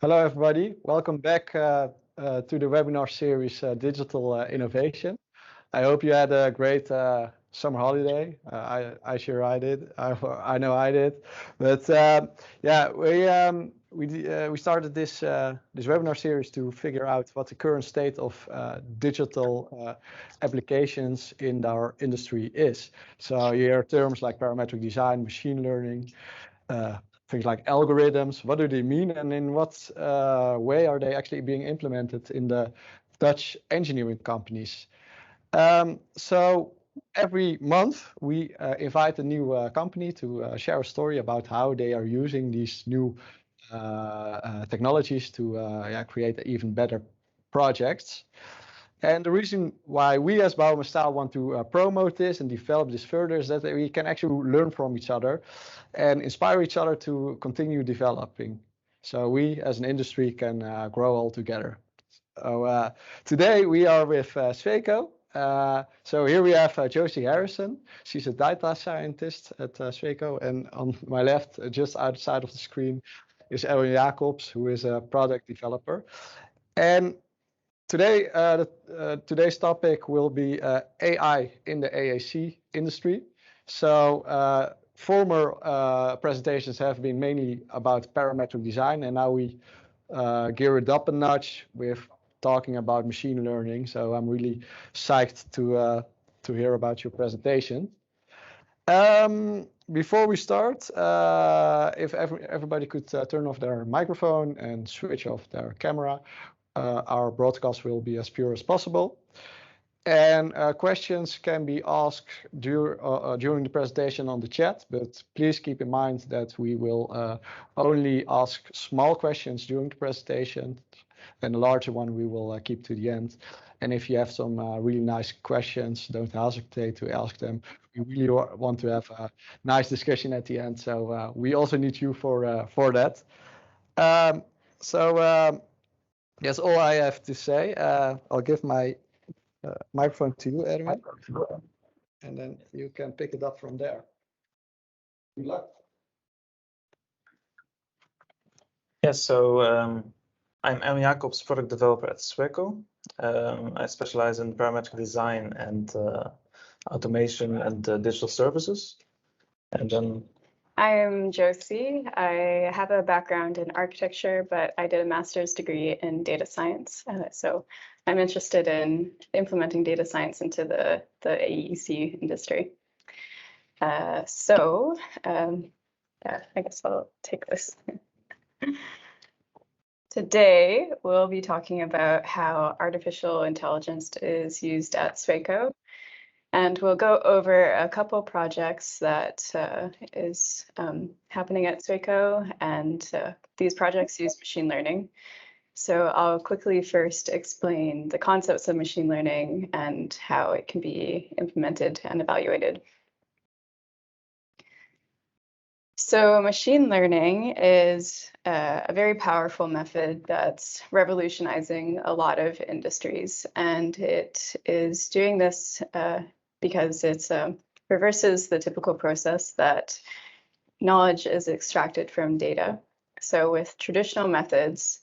Hello, everybody. Welcome back to the webinar series, Digital Innovation. I hope you had a great summer holiday. I did. I know I did. But yeah, we started this webinar series to figure out what the current state of digital applications in our industry is. So you hear terms like parametric design, machine learning, things like algorithms. What do they mean, and in what way are they actually being implemented in the Dutch engineering companies? So every month we invite a new company to share a story about how they are using these new technologies to create even better projects. And the reason why we as Bouwmestaal want to promote this and develop this further is that we can actually learn from each other and inspire each other to continue developing. So we as an industry can grow all together. So today we are with Sweco. So here we have Josie Harrison. She's a data scientist at Sweco. And on my left, just outside of the screen, is Erwin Jacobs, who is a product developer. And today, today's topic will be AI in the AEC industry. So former presentations have been mainly about parametric design, and now we gear it up a notch with talking about machine learning. So I'm really psyched to hear about your presentation. Before we start, if everybody could turn off their microphone and switch off their camera, our broadcast will be as pure as possible. And questions can be asked during the presentation on the chat, but please keep in mind that we will only ask small questions during the presentation, and the larger one we will keep to the end. And if you have some really nice questions, don't hesitate to ask them. We really want to have a nice discussion at the end, so we also need you for that. That's all I have to say. I'll give my microphone to you, Erwin, and then you can pick it up from there. Good luck. Yes, so I'm Erwin Jacobs, product developer at Sweco. I specialize in parametric design and automation and digital services. And then I'm Josie. I have a background in architecture, but I did a master's degree in data science. So I'm interested in implementing data science into the AEC industry. I guess I'll take this. Today, we'll be talking about how artificial intelligence is used at Sweco. And we'll go over a couple projects that is happening at Sweco, and these projects use machine learning. So I'll quickly first explain the concepts of machine learning and how it can be implemented and evaluated. So machine learning is a very powerful method that's revolutionizing a lot of industries, and it is doing this because it reverses the typical process that knowledge is extracted from data. So with traditional methods,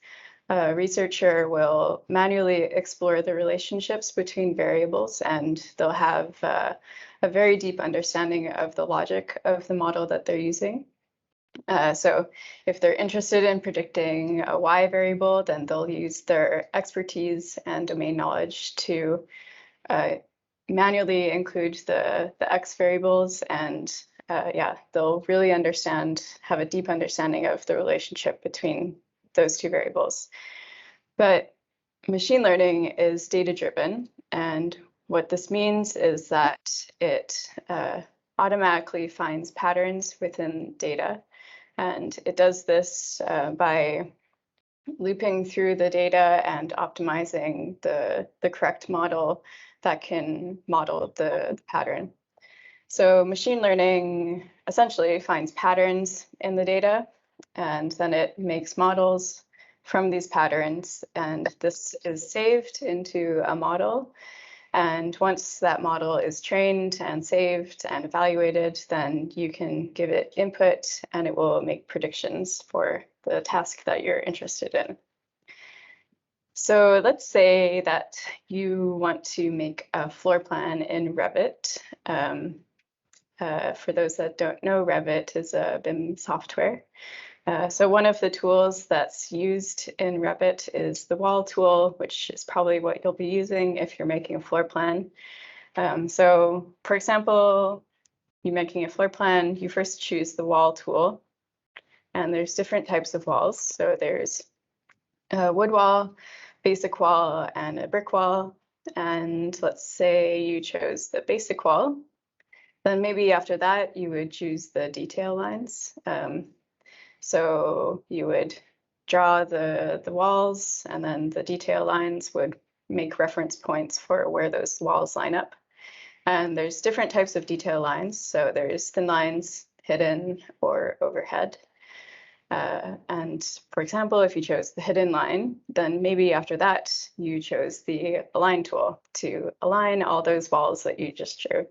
a researcher will manually explore the relationships between variables, and they'll have a very deep understanding of the logic of the model that they're using. So if they're interested in predicting a Y variable, then they'll use their expertise and domain knowledge to manually include the X variables, and they'll really have a deep understanding of the relationship between those two variables. But machine learning is data-driven, and what this means is that it automatically finds patterns within data, and it does this by looping through the data and optimizing the correct model that can model the pattern. So machine learning essentially finds patterns in the data, and then it makes models from these patterns, and this is saved into a model. And once that model is trained and saved and evaluated, then you can give it input and it will make predictions for the task that you're interested in. So let's say that you want to make a floor plan in Revit. For those that don't know, Revit is a BIM software. So one of the tools that's used in Revit is the wall tool, which is probably what you'll be using if you're making a floor plan. So for example, you're making a floor plan, you first choose the wall tool, and there's different types of walls. So there's a wood wall, basic wall, and a brick wall. And let's say you chose the basic wall. Then maybe after that, you would choose the detail lines. So you would draw the walls, and then the detail lines would make reference points for where those walls line up. And there's different types of detail lines. So there's thin lines, hidden, or overhead. And for example, if you chose the hidden line, then maybe after that, you chose the align tool to align all those walls that you just drew.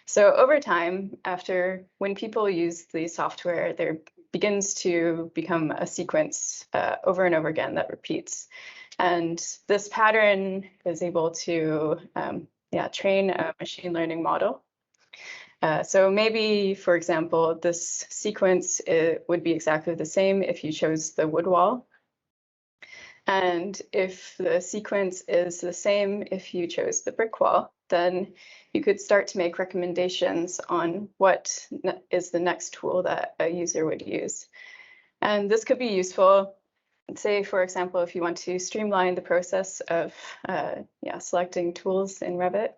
So over time, when people use the software, there begins to become a sequence over and over again that repeats. And this pattern is able to train a machine learning model. So maybe, for example, this sequence would be exactly the same if you chose the wood wall. And if the sequence is the same if you chose the brick wall, then you could start to make recommendations on what is the next tool that a user would use. And this could be useful, say, for example, if you want to streamline the process of selecting tools in Revit,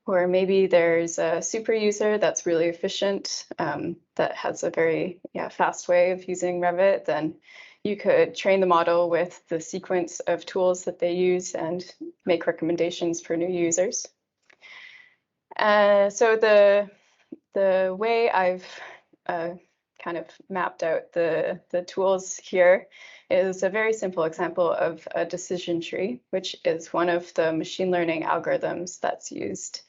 or maybe there's a super user that's really efficient, that has a very fast way of using Revit, then you could train the model with the sequence of tools that they use and make recommendations for new users. So the way I've kind of mapped out the tools here is a very simple example of a decision tree, which is one of the machine learning algorithms that's used.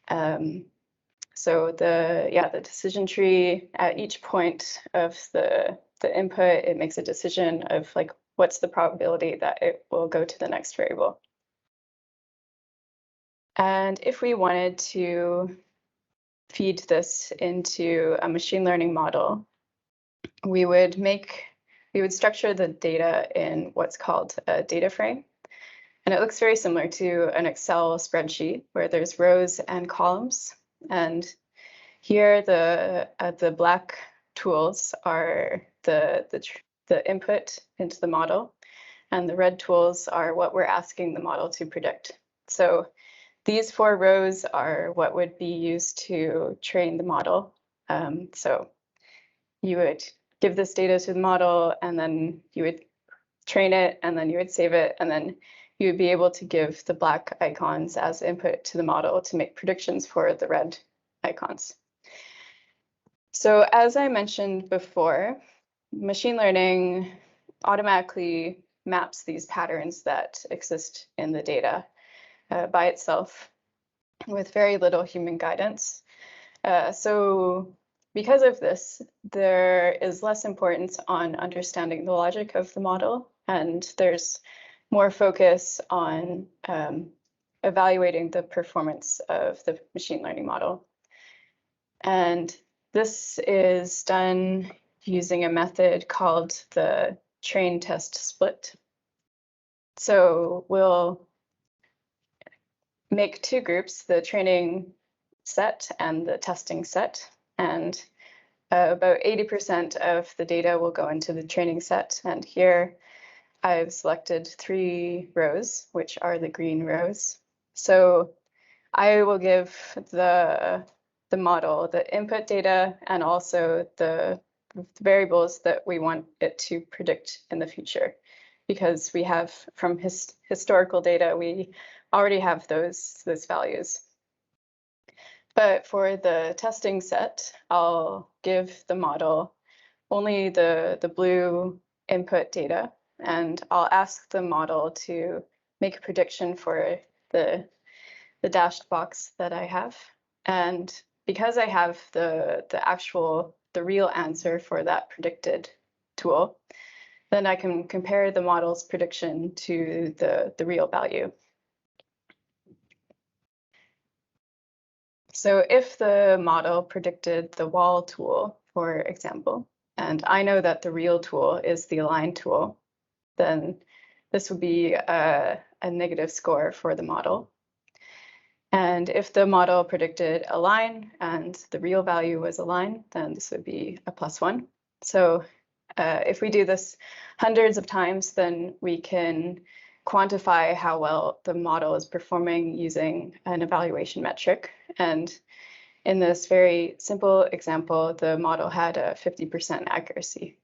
So the decision tree, at each point of the input, it makes a decision of like what's the probability that it will go to the next variable. And if we wanted to feed this into a machine learning model, we would structure the data in what's called a data frame. And it looks very similar to an Excel spreadsheet where there's rows and columns. And here the black tools are the input into the model, and the red tools are what we're asking the model to predict. So these 4 rows are what would be used to train the model. So you would give this data to the model, and then you would train it, and then you would save it, and then you would be able to give the black icons as input to the model to make predictions for the red icons. So as I mentioned before, machine learning automatically maps these patterns that exist in the data by itself with very little human guidance. So because of this, there is less importance on understanding the logic of the model, and there's more focus on evaluating the performance of the machine learning model. And this is done using a method called the train test split. So we'll make 2 groups, the training set and the testing set, and about 80% of the data will go into the training set. And here I've selected 3 rows, which are the green rows. So I will give the model the input data and also the variables that we want it to predict in the future, because we have from historical data, we already have those values. But for the testing set, I'll give the model only the blue input data, and I'll ask the model to make a prediction for the the dashed box that I have. And because I have the real answer for that predicted tool, then I can compare the model's prediction to the real value. So if the model predicted the wall tool, for example, and I know that the real tool is the align tool, then this would be a negative score for the model. And if the model predicted align and the real value was align, then this would be a +1. So if we do this hundreds of times, then we can quantify how well the model is performing using an evaluation metric. And in this very simple example, the model had a 50% accuracy.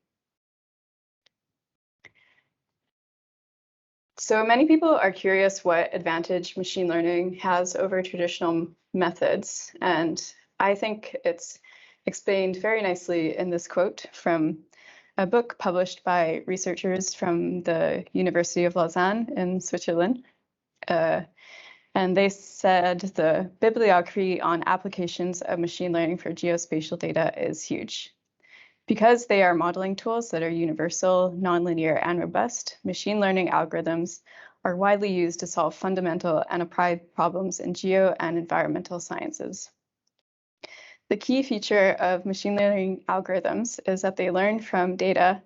So many people are curious what advantage machine learning has over traditional methods. And I think it's explained very nicely in this quote from a book published by researchers from the University of Lausanne in Switzerland. And they said the bibliography on applications of machine learning for geospatial data is huge. Because they are modeling tools that are universal, nonlinear, and robust, machine learning algorithms are widely used to solve fundamental and applied problems in geo and environmental sciences. The key feature of machine learning algorithms is that they learn from data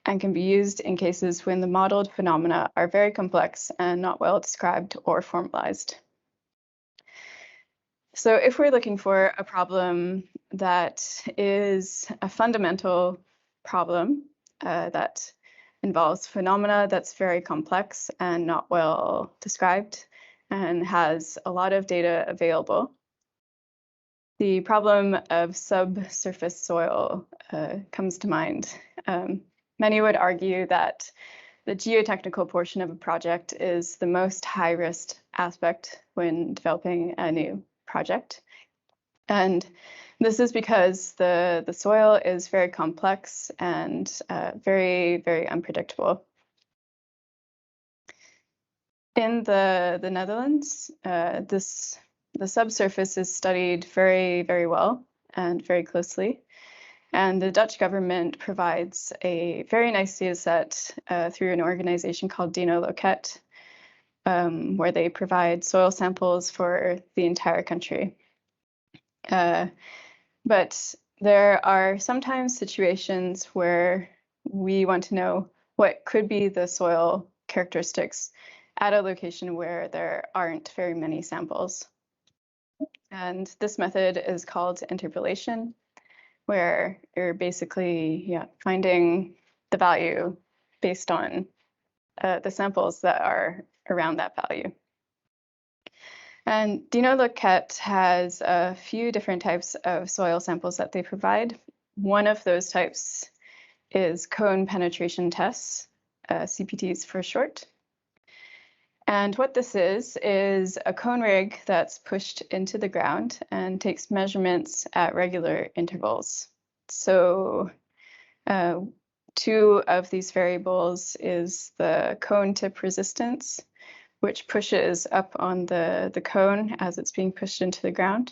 and can be used in cases when the modeled phenomena are very complex and not well described or formalized. So if we're looking for a problem that is a fundamental problem that involves phenomena that's very complex and not well described and has a lot of data available, the problem of subsurface soil comes to mind. Many would argue that the geotechnical portion of a project is the most high-risk aspect when developing a new project. And this is because the soil is very complex and very, very unpredictable. In the Netherlands, the subsurface is studied very, very well and very closely. And the Dutch government provides a very nice data set through an organization called Digitale, where they provide soil samples for the entire country. But there are sometimes situations where we want to know what could be the soil characteristics at a location where there aren't very many samples. And this method is called interpolation, where you're basically finding the value based on the samples that are around that value. And Digitale has a few different types of soil samples that they provide. One of those types is cone penetration tests, cpts for short. And what this is a cone rig that's pushed into the ground and takes measurements at regular intervals. So two of these variables is the cone tip resistance, which pushes up on the cone as it's being pushed into the ground,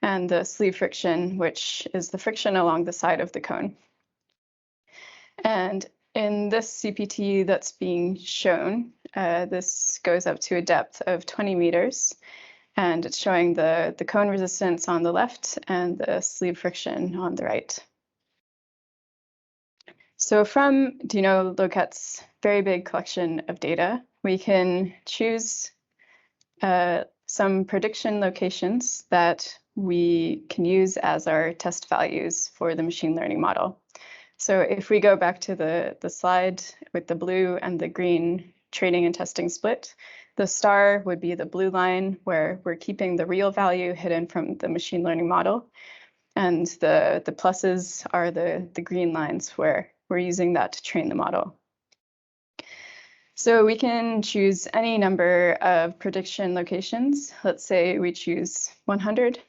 and the sleeve friction, which is the friction along the side of the cone. And in this CPT that's being shown, this goes up to a depth of 20 meters, and it's showing the cone resistance on the left and the sleeve friction on the right. So from Digitale's very big collection of data, we can choose some prediction locations that we can use as our test values for the machine learning model. So if we go back to the slide with the blue and the green training and testing split, the star would be the blue line where we're keeping the real value hidden from the machine learning model. And the pluses are the green lines where we're using that to train the model. So we can choose any number of prediction locations. Let's say we choose 100.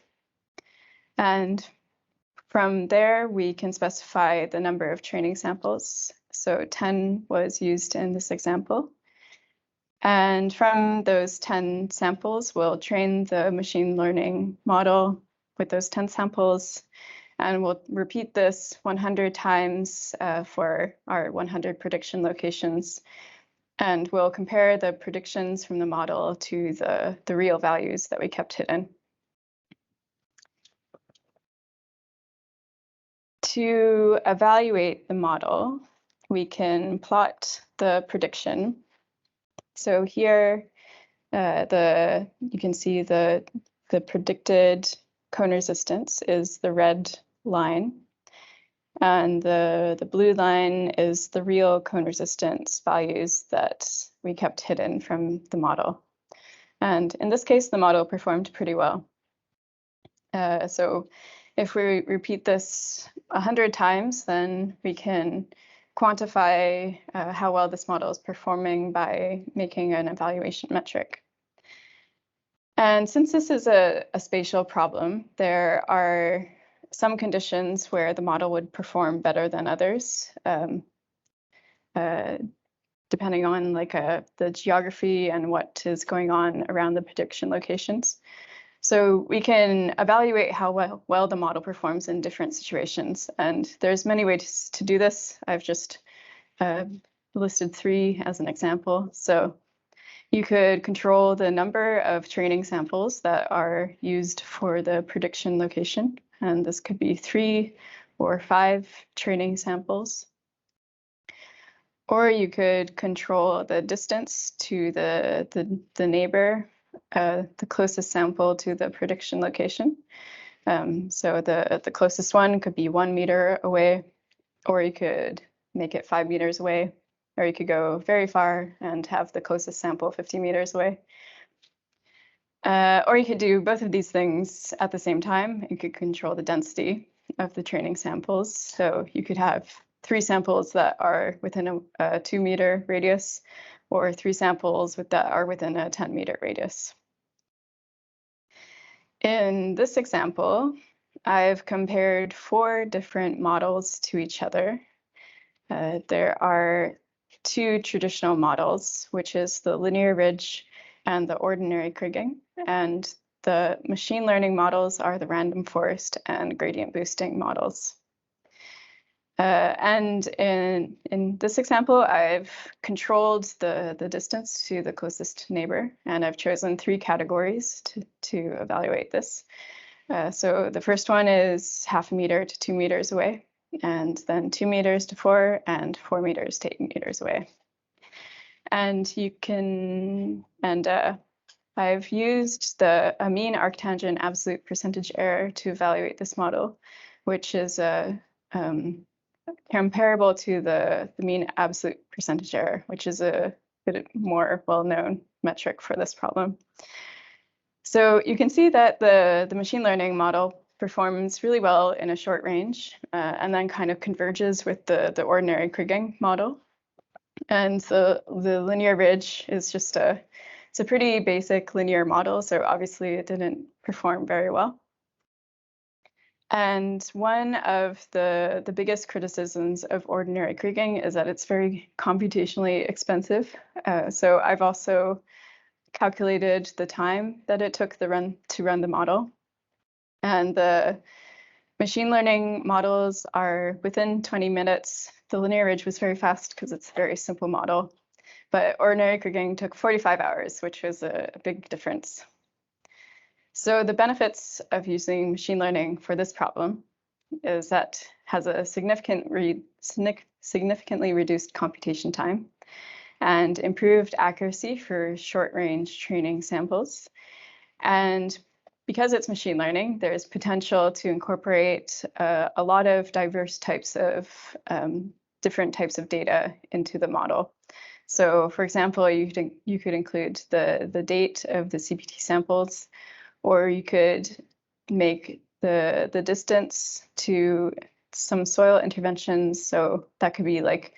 And from there, we can specify the number of training samples. So 10 was used in this example. And from those 10 samples, we'll train the machine learning model with those 10 samples. And we'll repeat this 100 times for our 100 prediction locations. And we'll compare the predictions from the model to the real values that we kept hidden. To evaluate the model, we can plot the prediction. So here, you can see the predicted cone resistance is the red line, and the blue line is the real cone resistance values that we kept hidden from the model. And in this case, the model performed pretty well. So if we repeat this 100 times, then we can quantify how well this model is performing by making an evaluation metric. And since this is a spatial problem, there are some conditions where the model would perform better than others, depending on the geography and what is going on around the prediction locations. So we can evaluate how well the model performs in different situations. And there's many ways to do this. I've just listed 3 as an example. So you could control the number of training samples that are used for the prediction location. And this could be 3 or 5 training samples. Or you could control the distance to the neighbor, the closest sample to the prediction location. So the closest one could be 1 meter away, or you could make it 5 meters away, or you could go very far and have the closest sample 50 meters away. Or you could do both of these things at the same time. You could control the density of the training samples. So you could have 3 samples that are within a 2 meter radius, or 3 samples that are within a 10 meter radius. In this example, I've compared 4 different models to each other. There are 2 traditional models, which is the linear ridge and the ordinary kriging. And the machine learning models are the random forest and gradient boosting models. And in this example, I've controlled the distance to the closest neighbor, and I've chosen 3 categories to evaluate this. So the first one is 0.5 meter to 2 meters away, and then 2 meters to 4, and 4 meters to 8 meters away. And you can, I've used a mean arctangent absolute percentage error to evaluate this model, which is comparable to the mean absolute percentage error, which is a bit more well-known metric for this problem. So you can see that the machine learning model performs really well in a short range, and then kind of converges with the ordinary kriging model. And the linear ridge is just it's a pretty basic linear model, so obviously it didn't perform very well. And one of the biggest criticisms of ordinary kriging is that it's very computationally expensive. So I've also calculated the time that it took to run the model. And the machine learning models are within 20 minutes. The linear ridge was very fast because it's a very simple model. But ordinary kriging took 45 hours, which was a big difference. So the benefits of using machine learning for this problem is that has a significantly reduced computation time and improved accuracy for short-range training samples. And because it's machine learning, there's potential to incorporate a lot of diverse types of different types of data into the model. So for example, you could include the date of the CPT samples, or you could make the distance to some soil interventions. So that could be like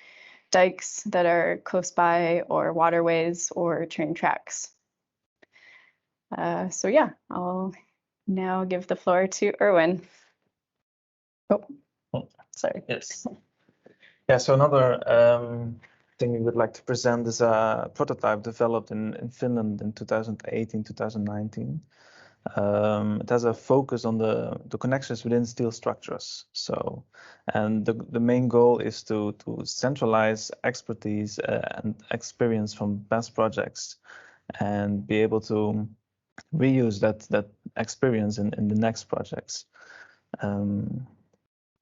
dikes that are close by, or waterways, or train tracks. So yeah, I'll now give the floor to Erwin. Oh, sorry. Yes. Yeah. So another thing we would like to present is a prototype developed in Finland in 2018, 2019. It has a focus on the connections within steel structures. So, and the main goal is to centralize expertise and experience from past projects and be able to reuse that experience in the next projects. And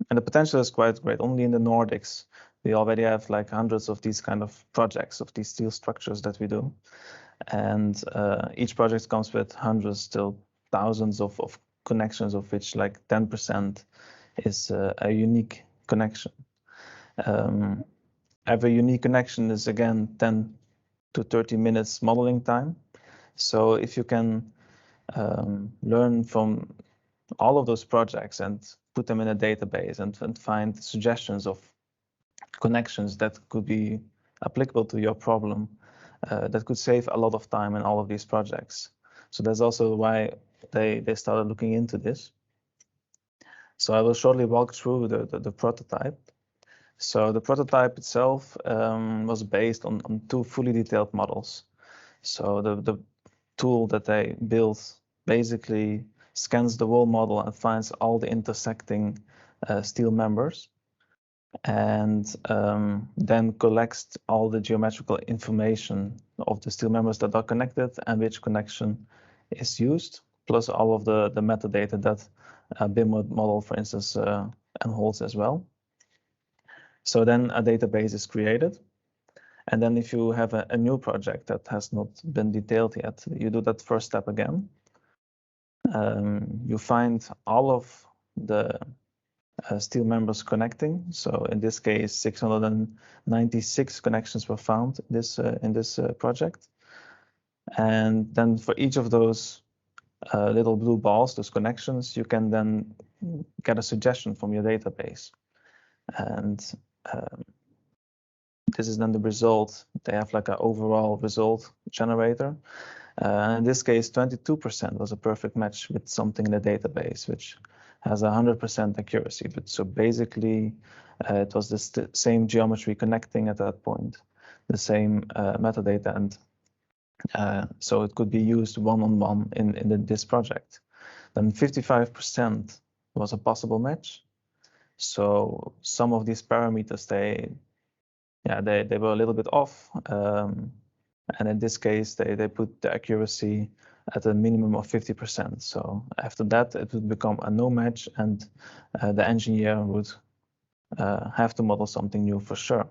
the potential is quite great. Only in the Nordics, we already have like hundreds of these kind of projects, of these steel structures that we do. And each project comes with hundreds till thousands of connections, of which like 10% is a unique connection. Every unique connection is again 10 to 30 minutes modeling time. So if you can learn from all of those projects and put them in a database and find suggestions of connections that could be applicable to your problem, that could save a lot of time in all of these projects. So that's also why they started looking into this. So I will shortly walk through the prototype. So the prototype itself was based on two fully detailed models. So the tool that they built basically scans the whole model and finds all the intersecting steel members, and then collects all the geometrical information of the steel members that are connected and which connection is used, plus all of the metadata that a BIM model, for instance, holds as well. So then a database is created. And then if you have a new project that has not been detailed yet, you do that first step again. You find all of the steel members connecting. So in this case, 696 connections were found in this project. And then for each of those little blue balls, those connections, you can then get a suggestion from your database. And this is then the result. They have like an overall result generator. And in this case, 22% was a perfect match with something in the database, which has 100% accuracy. But so basically, it was the same geometry connecting at that point, the same metadata, and so it could be used one-on-one in this project. Then 55% was a possible match. So some of these parameters, they were a little bit off. And in this case, they put the accuracy at a minimum of 50%. So after that, it would become a no match, and the engineer would have to model something new for sure.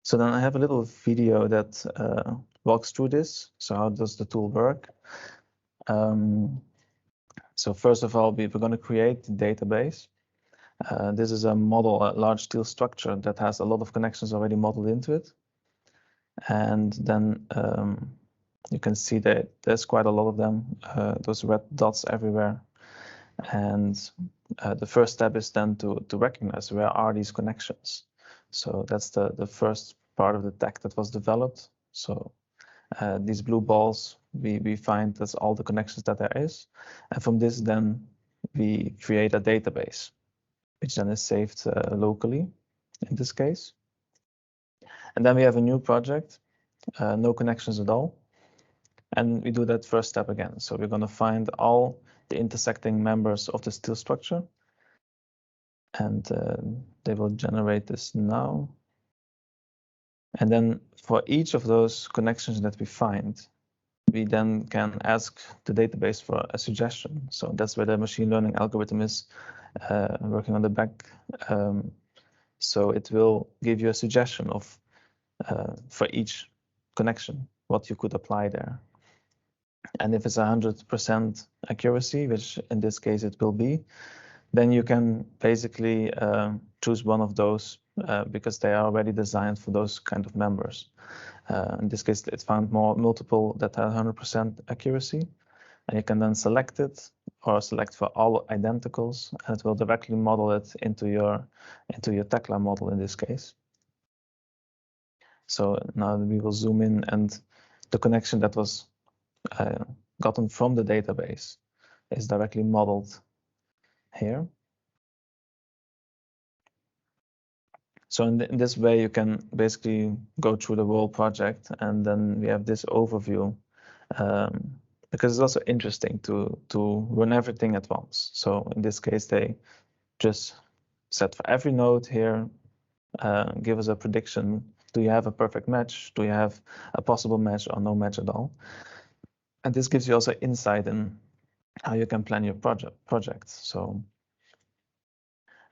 So then I have a little video that walks through this. So how does the tool work? So first of all, we're going to create the database. This is a model, a large steel structure that has a lot of connections already modeled into it. And then you can see that there's quite a lot of them, those red dots everywhere. And the first step is then to recognize where are these connections. So that's the first part of the tech that was developed. So these blue balls, we find that's all the connections that there is. And from this, then we create a database, which then is saved locally in this case. And then we have a new project, no connections at all. And we do that first step again. So we're going to find all the intersecting members of the steel structure. And they will generate this now. And then for each of those connections that we find, we then can ask the database for a suggestion. So that's where the machine learning algorithm is working on the back. So it will give you a suggestion of for each connection, what you could apply there. And if it's 100% accuracy, which in this case it will be, then you can basically choose one of those because they are already designed for those kind of members. In this case, it found multiple that have 100% accuracy, and you can then select it or select for all identicals, and it will directly model it into your Tekla model in this case. So now we will zoom in, and the connection that was gotten from the database is directly modeled here. So in this way, you can basically go through the whole project, and then we have this overview, because it's also interesting to run everything at once. So in this case, they just set for every node here, give us a prediction. Do you have a perfect match? Do you have a possible match or no match at all? And this gives you also insight in how you can plan your project. So,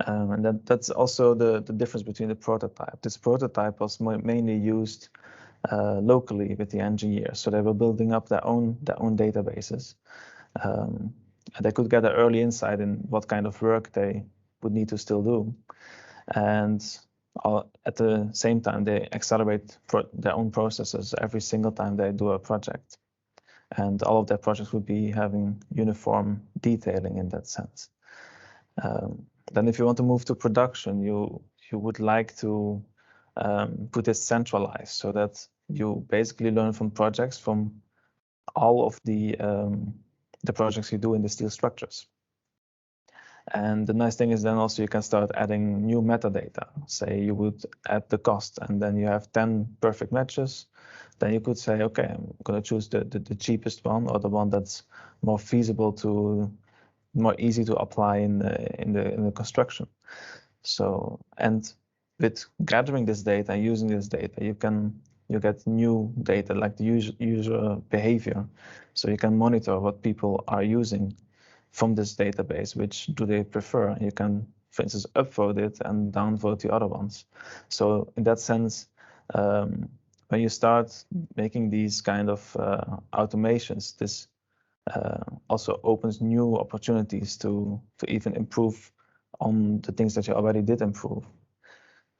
and that's also the difference between the prototype. This prototype was mainly used locally with the engineers. So they were building up their own databases. And they could get an early insight in what kind of work they would need to still do. And at the same time, they accelerate their own processes every single time they do a project. And all of their projects would be having uniform detailing in that sense. Then if you want to move to production, you would like to put this centralized so that you basically learn from projects from all of the projects you do in the steel structures. And the nice thing is then also you can start adding new metadata. Say you would add the cost, and then you have 10 perfect matches. Then you could say, okay, I'm going to choose the cheapest one, or the one that's more feasible more easy to apply in the construction. So, and with gathering this data and using this data, you get new data like the user behavior. So you can monitor what people are using from this database, which do they prefer. You can, for instance, upvote it and downvote the other ones. So in that sense, when you start making these kind of automations, this also opens new opportunities to even improve on the things that you already did improve.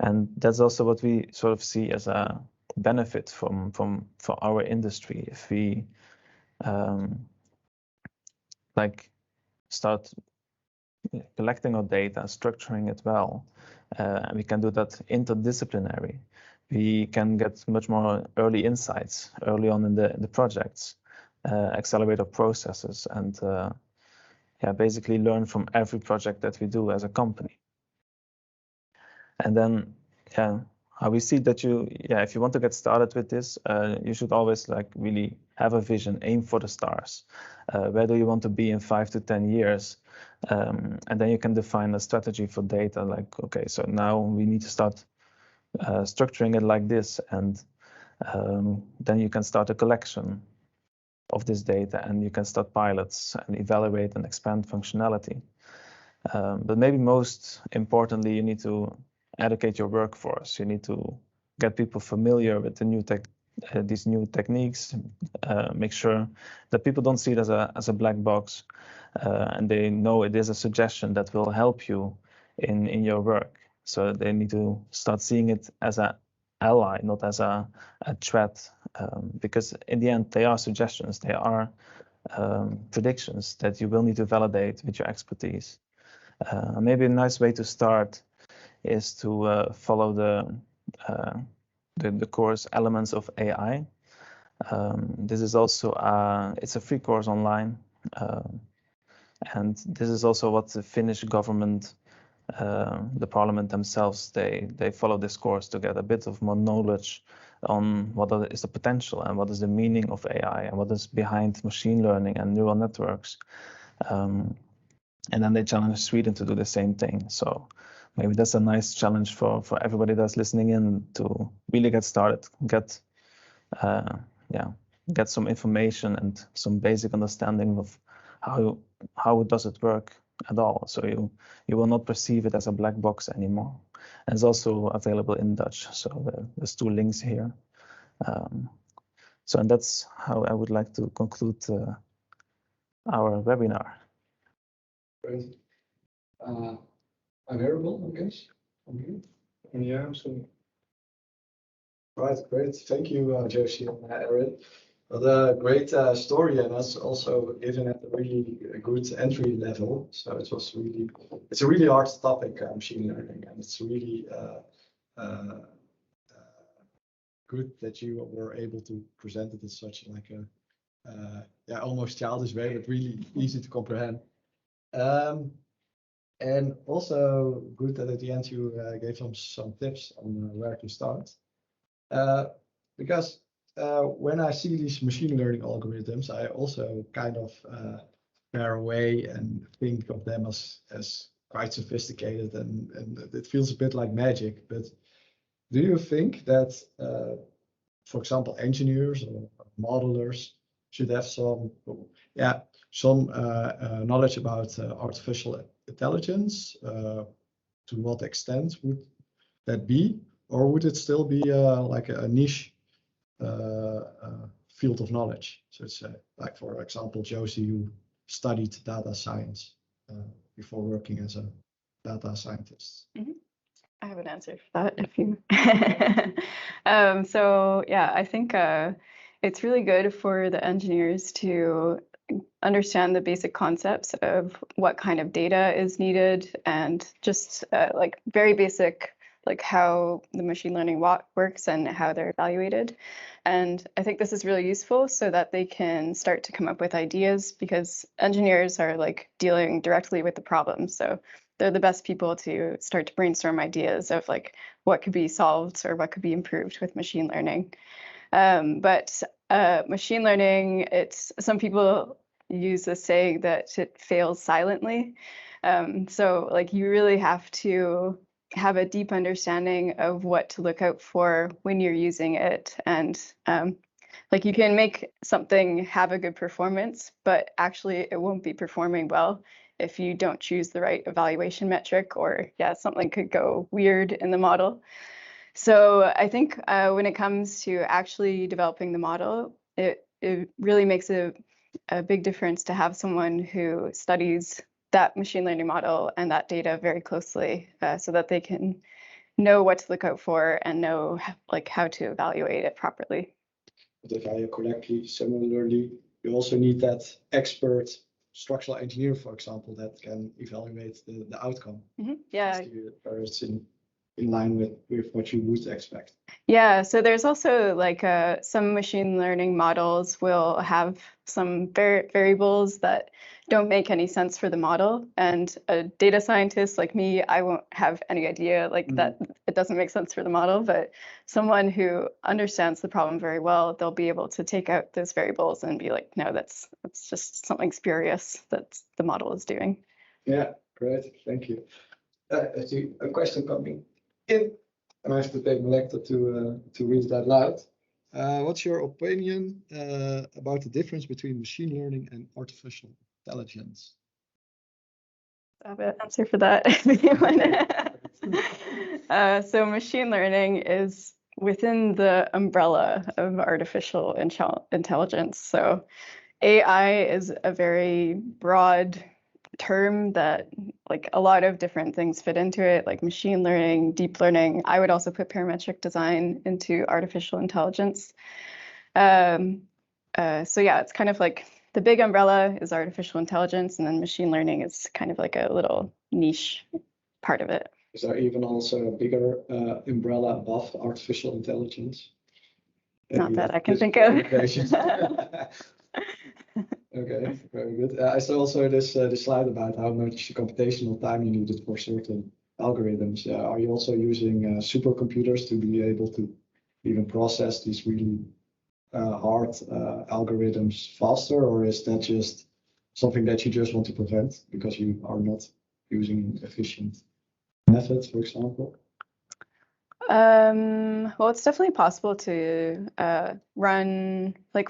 And that's also what we sort of see as a benefit for our industry. If we like start collecting our data, structuring it well, and we can do that interdisciplinary, we can get much more early insights early on in the projects, accelerate our processes, and basically learn from every project that we do as a company. And then, how we see that if you want to get started with this, you should always like really have a vision, aim for the stars. Where do you want to be in 5 to 10 years? And then you can define a strategy for data, like, okay, so now we need to start structuring it like this, and then you can start a collection of this data, and you can start pilots and evaluate and expand functionality. But maybe most importantly, you need to educate your workforce. You need to get people familiar with the these new techniques. Make sure that people don't see it as a black box, and they know it is a suggestion that will help you in your work. So they need to start seeing it as an ally, not as a threat, because in the end they are suggestions. They are predictions that you will need to validate with your expertise. Maybe a nice way to start is to follow the course Elements of AI. This is also it's a free course online, and this is also what the Finnish government, the parliament themselves, they follow this course to get a bit of more knowledge on what is the potential and what is the meaning of AI and what is behind machine learning and neural networks. And then they challenge Sweden to do the same thing. So maybe that's a nice challenge for everybody that's listening in to really get started, get some information and some basic understanding of how does it work at all. So you will not perceive it as a black box anymore. And it's also available in Dutch. So there's 2 links here. And that's how I would like to conclude our webinar. Great. I'm hearable, I guess. Yeah, absolutely. Right, great. Thank you, Josie and Aaron. What a great story, and that's also given at a really good entry level. So it's a really hard topic, machine learning, and it's really good that you were able to present it in such like a almost childish way, but really easy to comprehend. And also good that at the end you gave some tips on where to start. Because when I see these machine learning algorithms, I also kind of pair away and think of them as quite sophisticated, and it feels a bit like magic. But do you think that, for example, engineers or modelers should have some knowledge about artificial intelligence? To what extent would that be, or would it still be like a niche field of knowledge? So it's like, for example, Josie, you studied data science before working as a data scientist. Mm-hmm. I have an answer for that if you. So yeah, I think it's really good for the engineers to understand the basic concepts of what kind of data is needed, and just like very basic, like how the machine learning works and how they're evaluated. And I think this is really useful so that they can start to come up with ideas, because engineers are like dealing directly with the problem. So they're the best people to start to brainstorm ideas of like what could be solved or what could be improved with machine learning. But machine learning, some people use the saying that it fails silently. So like you really have to have a deep understanding of what to look out for when you're using it. And like you can make something have a good performance, but actually it won't be performing well if you don't choose the right evaluation metric, or something could go weird in the model. So I think when it comes to actually developing the model, it really makes a big difference to have someone who studies that machine learning model and that data very closely, so that they can know what to look out for and know like how to evaluate it properly. But if I hear correctly, similarly, you also need that expert structural engineer, for example, that can evaluate the outcome. Mm-hmm. Yeah. Where it's in line with what you would expect. Yeah, so there's also like some machine learning models will have some variables that don't make any sense for the model. And a data scientist like me, I won't have any idea like that it doesn't make sense for the model, but someone who understands the problem very well, they'll be able to take out those variables and be like, no, that's just something spurious that the model is doing. Yeah, great, thank you. I see a question coming in, and I have to take my lecture to read it out loud. What's your opinion about the difference between machine learning and artificial intelligence? I have an answer for that. So machine learning is within the umbrella of artificial intelligence. So AI is a very broad term that like a lot of different things fit into it, like machine learning, deep learning. I would also put parametric design into artificial intelligence. So yeah, it's kind of like the big umbrella is artificial intelligence, and then machine learning is kind of like a little niche part of it. Is there even also a bigger umbrella above artificial intelligence? Not that I can think of. Okay, very good. I saw also this slide about how much computational time you needed for certain algorithms. Are you also using supercomputers to be able to even process these really hard algorithms faster, or is that just something that you just want to prevent because you are not using efficient methods, for example? Well, it's definitely possible to run, like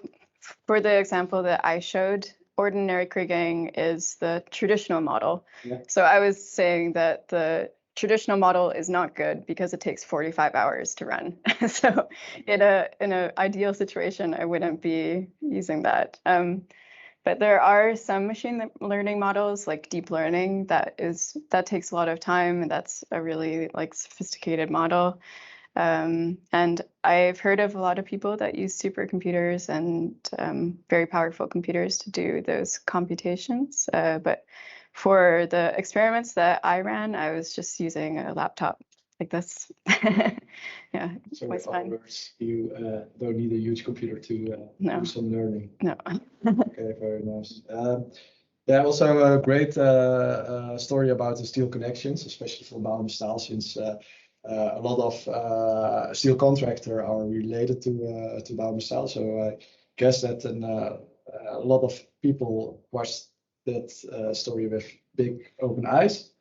for the example that I showed, ordinary kriging is the traditional model. Yeah. So I was saying that the traditional model is not good because it takes 45 hours to run. So in an ideal situation, I wouldn't be using that. But there are some machine learning models like deep learning that takes a lot of time, and that's a really like sophisticated model. And I've heard of a lot of people that use supercomputers and very powerful computers to do those computations. But for the experiments that I ran, I was just using a laptop like this. Yeah, so it was fine. Words, you don't need a huge computer to do some learning. No. Okay, very nice. Yeah, also a great story about the steel connections, especially for Baume Staal, since a lot of steel contractors are related to Baume Staal. So I guess that a lot of people watched that story with big open eyes.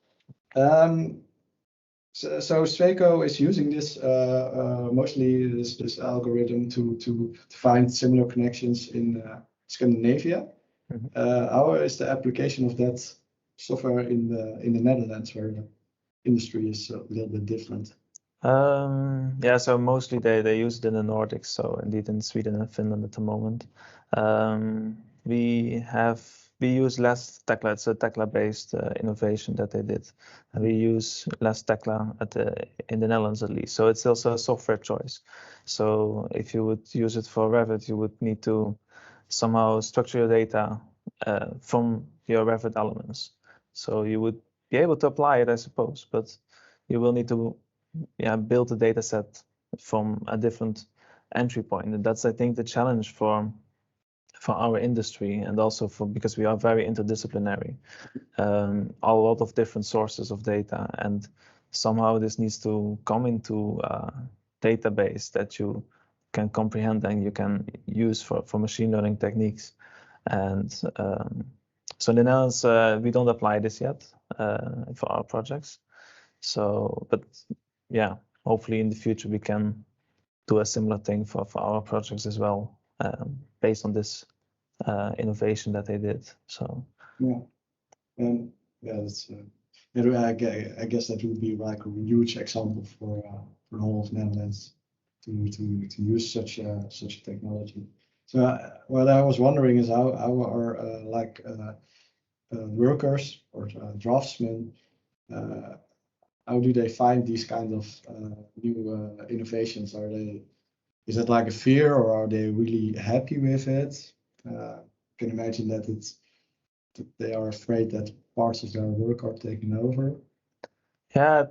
So Sweco is using this mostly this algorithm to find similar connections in Scandinavia. How is the application of that software in the Netherlands, where the industry is a little bit different? Yeah, so mostly they use it in the Nordics, so indeed in Sweden and Finland at the moment. We use less Tekla. It's a Tekla-based innovation that they did, and we use less Tekla in the Netherlands at least. So it's also a software choice. So if you would use it for Revit, you would need to somehow structure your data from your Revit elements. So you would be able to apply it, I suppose, but you will need to build a data set from a different entry point. And that's, I think, the challenge for our industry, and also because we are very interdisciplinary, a lot of different sources of data, and somehow this needs to come into a database that you can comprehend and you can use for machine learning techniques. And so in the Netherlands, we don't apply this yet for our projects. So, but yeah, hopefully in the future we can do a similar thing for our projects as well, based on this innovation that they did. So yeah, that's I guess that would be like a huge example for the whole of Netherlands to use such a technology. So what I was wondering is how are workers or draftsmen, how do they find these kind of new innovations? Is it like a fear, or are they really happy with it? Can imagine that they are afraid that parts of their work are taken over. Yeah,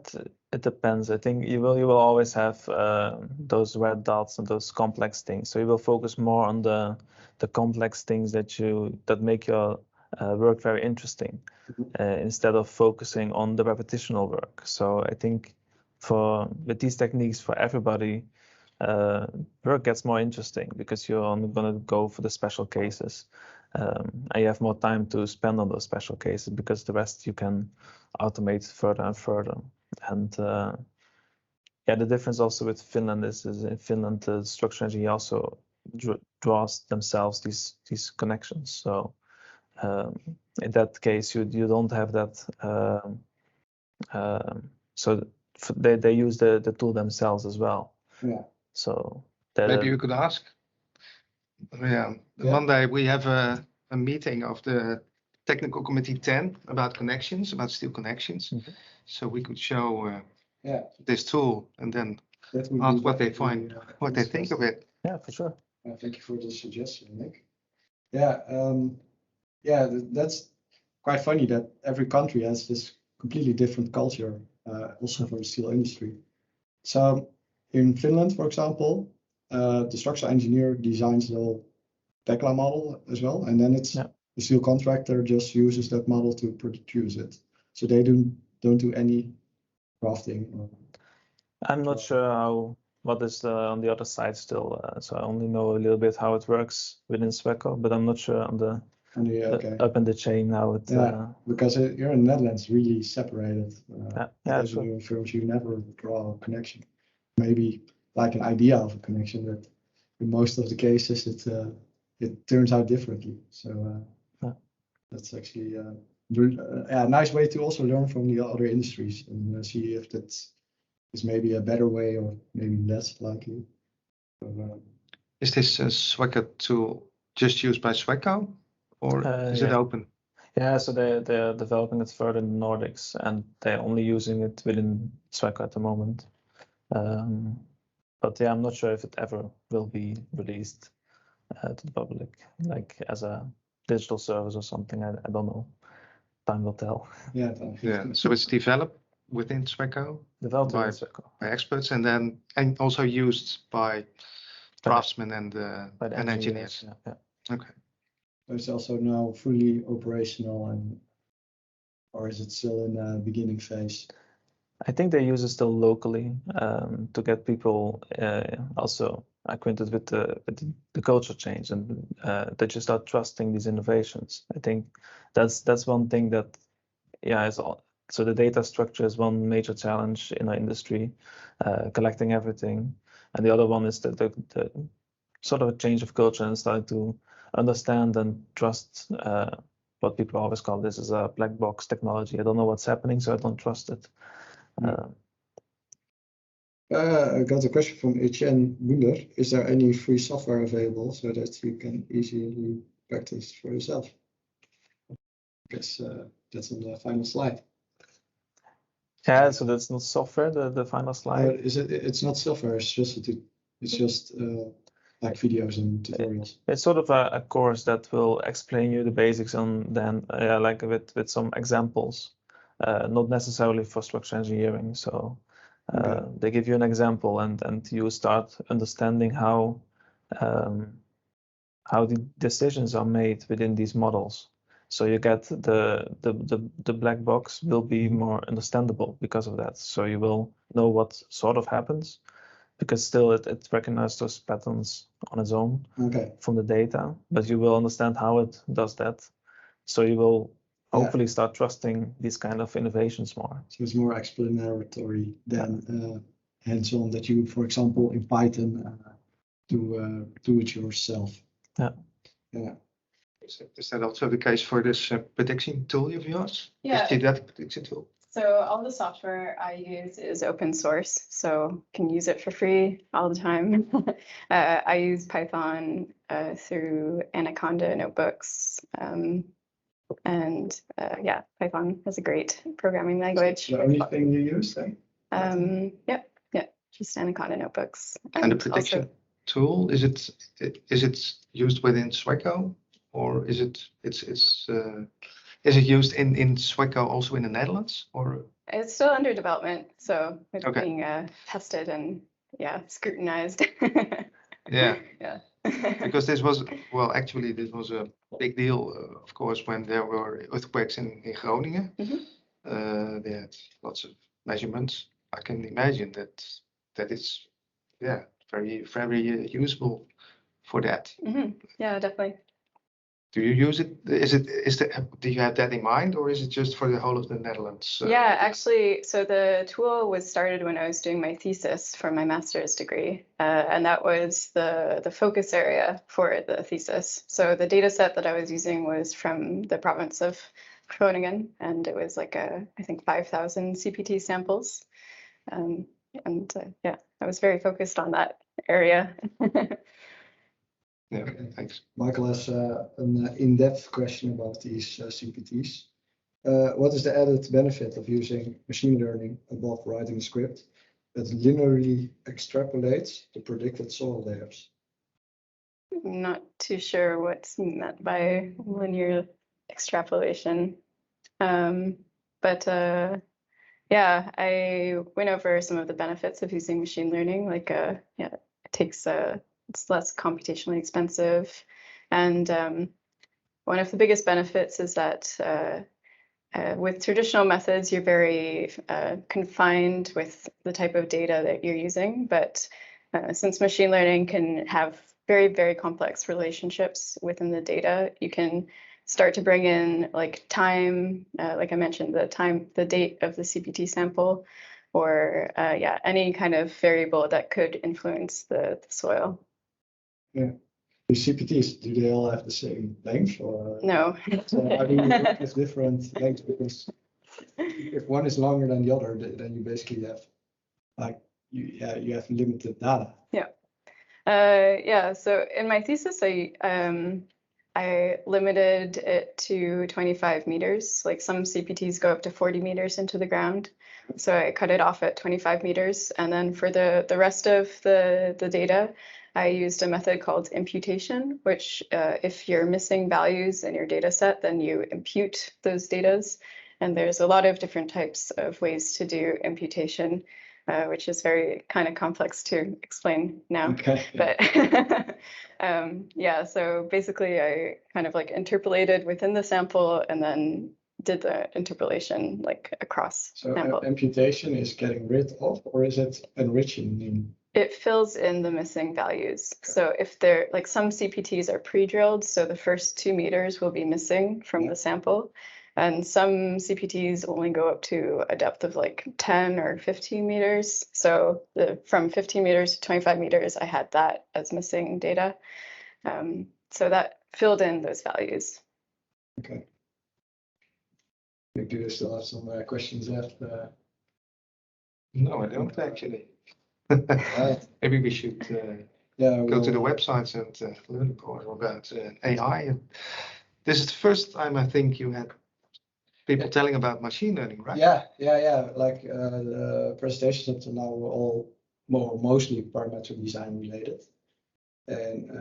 it depends. I think you will always have those red dots and those complex things. So you will focus more on the complex things that make your work very interesting, instead of focusing on the repetitional work. So I think with these techniques, for everybody, work gets more interesting because you're only going to go for the special cases, and you have more time to spend on those special cases, because the rest you can automate further and further. And the difference also with Finland is in Finland the structural engineer also draws themselves these connections. So in that case, you don't have that. So they use the tool themselves as well. Yeah. So maybe you could ask. Monday we have a meeting of the technical committee 10 about connections, about steel connections. So we could show this tool and then ask what they find, what they think of it. Yeah, for sure. Thank you for the suggestion, Nick. That's quite funny that every country has this completely different culture, also for the steel industry. So in Finland, for example, the structural engineer designs the whole Tekla model as well, and then the steel contractor just uses that model to produce it. So they don't do any drafting. I'm not sure what is on the other side still. So I only know a little bit how it works within Sweco, but I'm not sure on the up in the chain how it. Because here in the Netherlands, really separated. As sure. in firms, you never draw a connection. Maybe like an idea of a connection, but in most of the cases, it turns out differently. So that's actually a nice way to also learn from the other industries and see if that is maybe a better way or maybe less likely. Is this Sweco tool just used by Sweco, or is it open? Yeah, so they're developing it further in the Nordics, and they're only using it within Sweco at the moment. But I'm not sure if it ever will be released to the public, like as a digital service or something. I don't know. Time will tell. Yeah. So it's developed within Sweco, by experts, and also used by draftsmen and engineers. Yeah. Okay. It's also now fully operational, or is it still in the beginning phase? I think they use it still locally to get people also acquainted with the culture change, and that you start trusting these innovations. I think that's one thing that, yeah, is all. So the data structure is one major challenge in our industry, collecting everything, and the other one is the sort of a change of culture and starting to understand and trust what people always call this is a black box technology. I don't know what's happening, so I don't trust it. I got a question from Etienne Munder. Is there any free software available so that you can easily practice for yourself? I guess that's on the final slide. Yeah, so that's not software, the final slide. It's not software, it's just like videos and tutorials. It's sort of a course that will explain you the basics on then like with some examples, not necessarily for structural engineering. So they give you an example and you start understanding how the decisions are made within these models. So you get the black box will be more understandable because of that. So you will know what sort of happens, because still it recognizes those patterns on its own from the data, but you will understand how it does that. So you will hopefully start trusting these kind of innovations more. So it's more explanatory than hands-on that you, for example, in Python, do it yourself. Yeah. Is that also the case for this prediction tool of yours? Yeah. Is that prediction tool? So all the software I use is open source, so can use it for free all the time. I use Python through Anaconda notebooks. Yeah, Python is a great programming language. The only thing you use then? Yeah, just Anaconda notebooks. And the prediction tool, is it used within Sweco, or is it used in Sweco also in the Netherlands, or? It's still under development, so it's being tested and scrutinized. Yeah. Yeah. Because this was a big deal, of course, when there were earthquakes in Groningen. They had lots of measurements. I can imagine that is very, very useful for that. Yeah, definitely. Do you use it? Do you have that in mind, or is it just for the whole of the Netherlands? Yeah, actually, so the tool was started when I was doing my thesis for my master's degree, and that was the focus area for the thesis. So the data set that I was using was from the province of Groningen, and it was like I think 5,000 CPT samples. I was very focused on that area. Yeah, thanks. Michael has an in-depth question about these CPTs. What is the added benefit of using machine learning above writing a script that linearly extrapolates the predicted soil layers? I'm not too sure what's meant by linear extrapolation. Yeah, I went over some of the benefits of using machine learning. Like, it takes it's less computationally expensive, and one of the biggest benefits is that with traditional methods, you're very confined with the type of data that you're using. But since machine learning can have very, very complex relationships within the data, you can start to bring in like time, like I mentioned, the date of the CPT sample, or any kind of variable that could influence the soil. Yeah. The CPTs, do they all have the same length, or no? So how do you work with different lengths? Because if one is longer than the other, then you basically have you have limited data. Yeah. So in my thesis, I limited it to 25 meters. Like some CPTs go up to 40 meters into the ground. So I cut it off at 25 meters. And then for the rest of the data, I used a method called imputation, which if you're missing values in your data set, then you impute those datas. And there's a lot of different types of ways to do imputation. which is very kind of complex to explain now. Okay. But yeah, so basically I kind of like interpolated within the sample and then did the interpolation like across sample. So imputation is getting rid of, or is it enriching? It fills in the missing values. Okay. So if they're like some CPTs are pre-drilled, so the first 2 meters will be missing from the sample. And some CPTs only go up to a depth of like 10 or 15 meters. So from 15 meters to 25 meters, I had that as missing data. So that filled in those values. Okay. Do you still have some questions left? No, I don't actually. Maybe we should go to the websites and learn more about AI. This is the first time I think you had people telling about machine learning, right? Yeah. Like the presentations up to now were all mostly parametric design related. And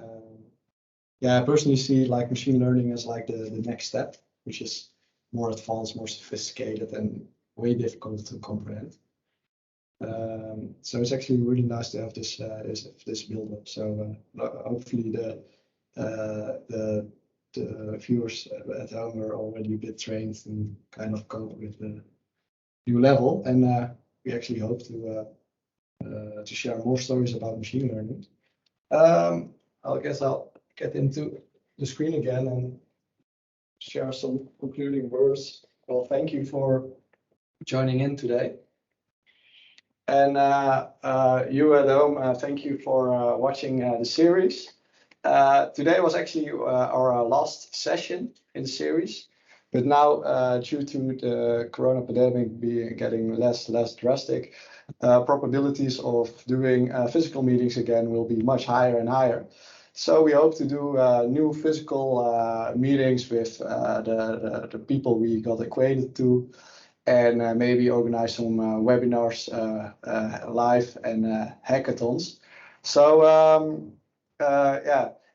I personally see like machine learning as like the next step, which is more advanced, more sophisticated, and way difficult to comprehend. So it's actually really nice to have this build up. So hopefully the viewers at home are already a bit trained and kind of cope with the new level. And we actually hope to share more stories about machine learning. I guess I'll get into the screen again and share some concluding words. Well, thank you for joining in today. And you at home, thank you for watching the series. Today was actually our last session in the series, but now due to the corona pandemic getting less drastic, probabilities of doing physical meetings again will be much higher and higher. So we hope to do new physical meetings with the people we got acquainted to, and maybe organize some webinars live and hackathons. So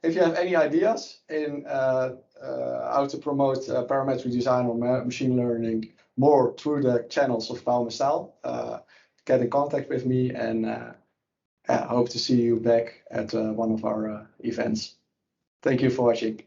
if you have any ideas in how to promote parametric design or machine learning more through the channels of Bouwmesthaal, get in contact with me, and I hope to see you back at one of our events. Thank you for watching.